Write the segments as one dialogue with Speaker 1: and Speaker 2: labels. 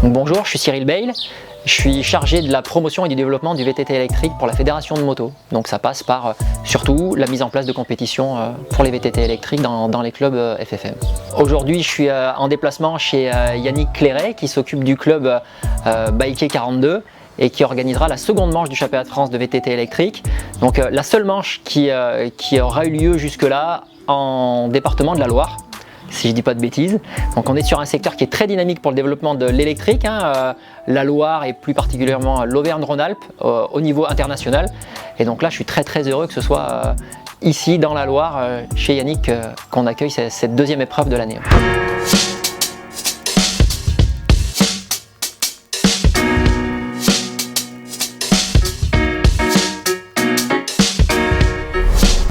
Speaker 1: Donc bonjour, je suis Cyril Bayle, je suis chargé de la promotion et du développement du VTT électrique pour la Fédération de moto. Donc ça passe par surtout la mise en place de compétitions pour les VTT électriques dans les clubs FFM. Aujourd'hui je suis en déplacement chez Yannick Clairet qui s'occupe du club Biker 42 et qui organisera la seconde manche du championnat de France de VTT électrique. Donc la seule manche qui aura eu lieu jusque-là en département de la Loire, si je ne dis pas de bêtises. Donc on est sur un secteur qui est très dynamique pour le développement de l'électrique, la Loire et plus particulièrement l'Auvergne-Rhône-Alpes au niveau international. Et donc là je suis très heureux que ce soit ici dans la Loire, chez Yannick, qu'on accueille cette deuxième épreuve de l'année.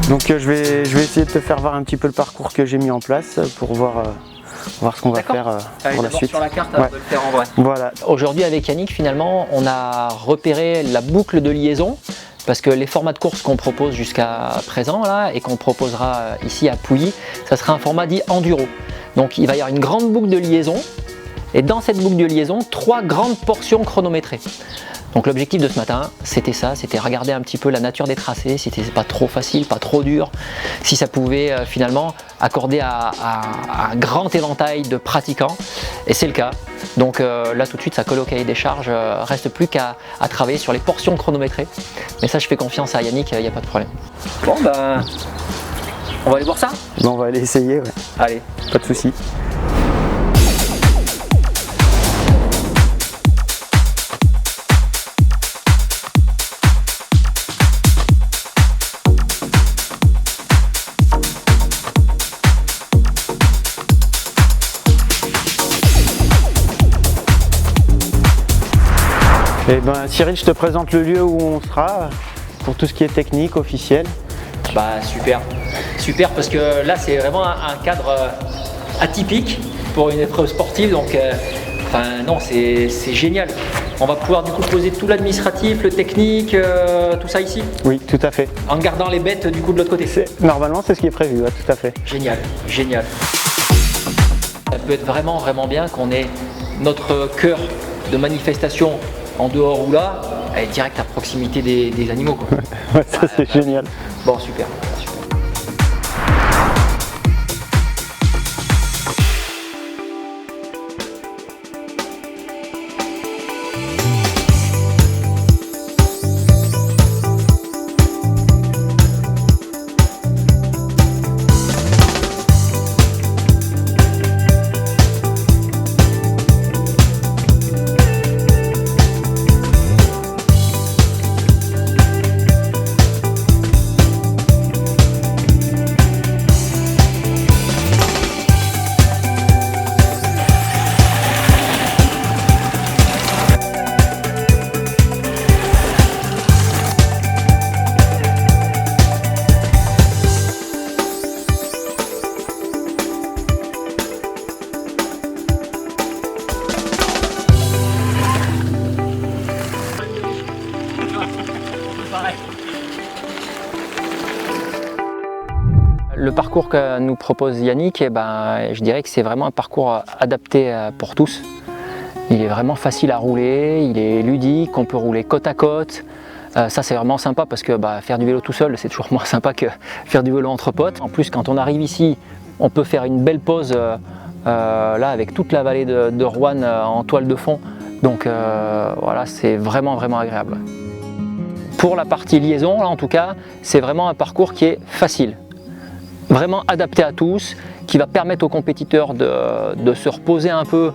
Speaker 2: Donc je vais essayer de te faire voir un petit peu le parcours que j'ai mis en place pour voir ce qu'on va faire pour la suite.
Speaker 1: Sur la carte, on va le faire en vrai.
Speaker 2: Voilà.
Speaker 1: Aujourd'hui avec Yannick, finalement, on a repéré la boucle de liaison parce que les formats de course qu'on propose jusqu'à présent là, et qu'on proposera ici à Pouilly, ça sera un format dit enduro. Donc il va y avoir une grande boucle de liaison et dans cette boucle de liaison, 3 grandes portions chronométrées. Donc l'objectif de ce matin, c'était ça, c'était regarder un petit peu la nature des tracés, si c'était pas trop facile, pas trop dur, si ça pouvait finalement accorder à un grand éventail de pratiquants, et c'est le cas. Donc là tout de suite ça colle au cahier des charges, reste plus qu'à travailler sur les portions chronométrées. Mais ça je fais confiance à Yannick, il n'y a pas de problème. Bon ben, on va aller voir ça?
Speaker 2: Ben, on va aller essayer, ouais.
Speaker 1: Allez.
Speaker 2: Pas de soucis. Eh ben, Cyril, je te présente le lieu où on sera pour tout ce qui est technique, officiel.
Speaker 1: Bah super, super parce que là c'est vraiment un cadre atypique pour une épreuve sportive, donc non, c'est génial. On va pouvoir du coup poser tout l'administratif, le technique, tout ça ici.
Speaker 2: Oui, tout à fait.
Speaker 1: En gardant les bêtes du coup de l'autre côté.
Speaker 2: Normalement c'est ce qui est prévu, ouais, tout à fait.
Speaker 1: Génial, génial. Ça peut être vraiment bien qu'on ait notre cœur de manifestation en dehors ou là, elle est direct à proximité des animaux quoi.
Speaker 2: Ouais, ça c'est génial.
Speaker 1: Bon, super. Le parcours que nous propose Yannick, je dirais que c'est vraiment un parcours adapté pour tous. Il est vraiment facile à rouler, il est ludique, on peut rouler côte à côte. Ça c'est vraiment sympa parce que faire du vélo tout seul c'est toujours moins sympa que faire du vélo entre potes. En plus quand on arrive ici, on peut faire une belle pause là avec toute la vallée de Roanne en toile de fond. Donc voilà, c'est vraiment agréable. Pour la partie liaison, là en tout cas, c'est vraiment un parcours qui est facile. Vraiment adapté à tous, qui va permettre aux compétiteurs de se reposer un peu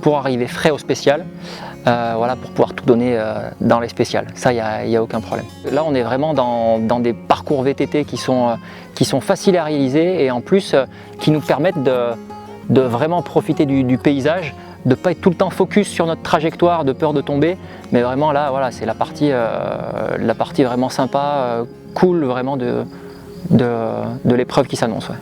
Speaker 1: pour arriver frais au spécial, voilà, pour pouvoir tout donner dans les spéciales. Ça, il n'y a aucun problème. Là, on est vraiment dans des parcours VTT qui sont faciles à réaliser et en plus qui nous permettent de vraiment profiter du paysage, de ne pas être tout le temps focus sur notre trajectoire, de peur de tomber, mais vraiment là, voilà, c'est la partie vraiment sympa, cool, vraiment de l'épreuve qui s'annonce. Ouais.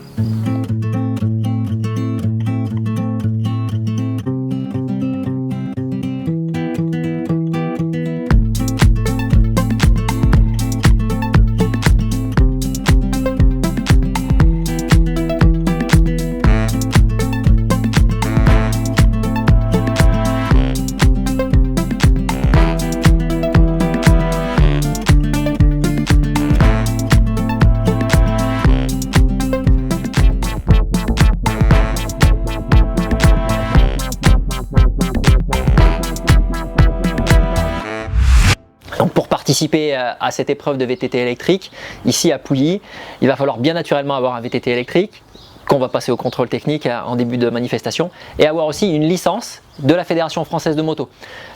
Speaker 1: participer à cette épreuve de VTT électrique, ici à Pouilly, il va falloir bien naturellement avoir un VTT électrique qu'on va passer au contrôle technique en début de manifestation et avoir aussi une licence de la Fédération française de moto.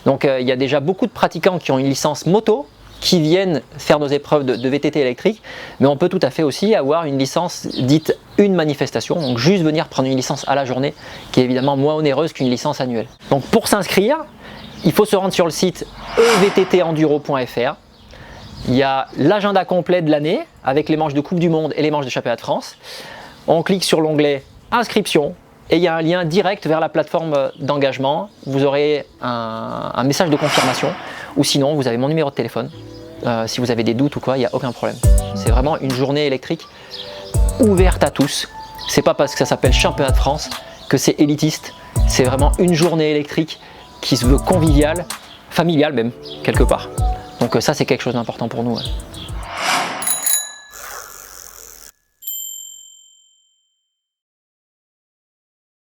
Speaker 1: Donc il y a déjà beaucoup de pratiquants qui ont une licence moto qui viennent faire nos épreuves de VTT électrique, mais on peut tout à fait aussi avoir une licence dite une manifestation, donc juste venir prendre une licence à la journée, qui est évidemment moins onéreuse qu'une licence annuelle. Donc pour s'inscrire, il faut se rendre sur le site evttenduro.fr. Il y a l'agenda complet de l'année avec les manches de Coupe du Monde et les manches de Championnat de France. On clique sur l'onglet inscription et il y a un lien direct vers la plateforme d'engagement. Vous aurez un message de confirmation ou sinon vous avez mon numéro de téléphone. Si vous avez des doutes ou quoi, il n'y a aucun problème. C'est vraiment une journée électrique ouverte à tous. C'est pas parce que ça s'appelle Championnat de France que c'est élitiste. C'est vraiment une journée électrique qui se veut conviviale, familiale même, quelque part. Donc ça, c'est quelque chose d'important pour nous. Ouais.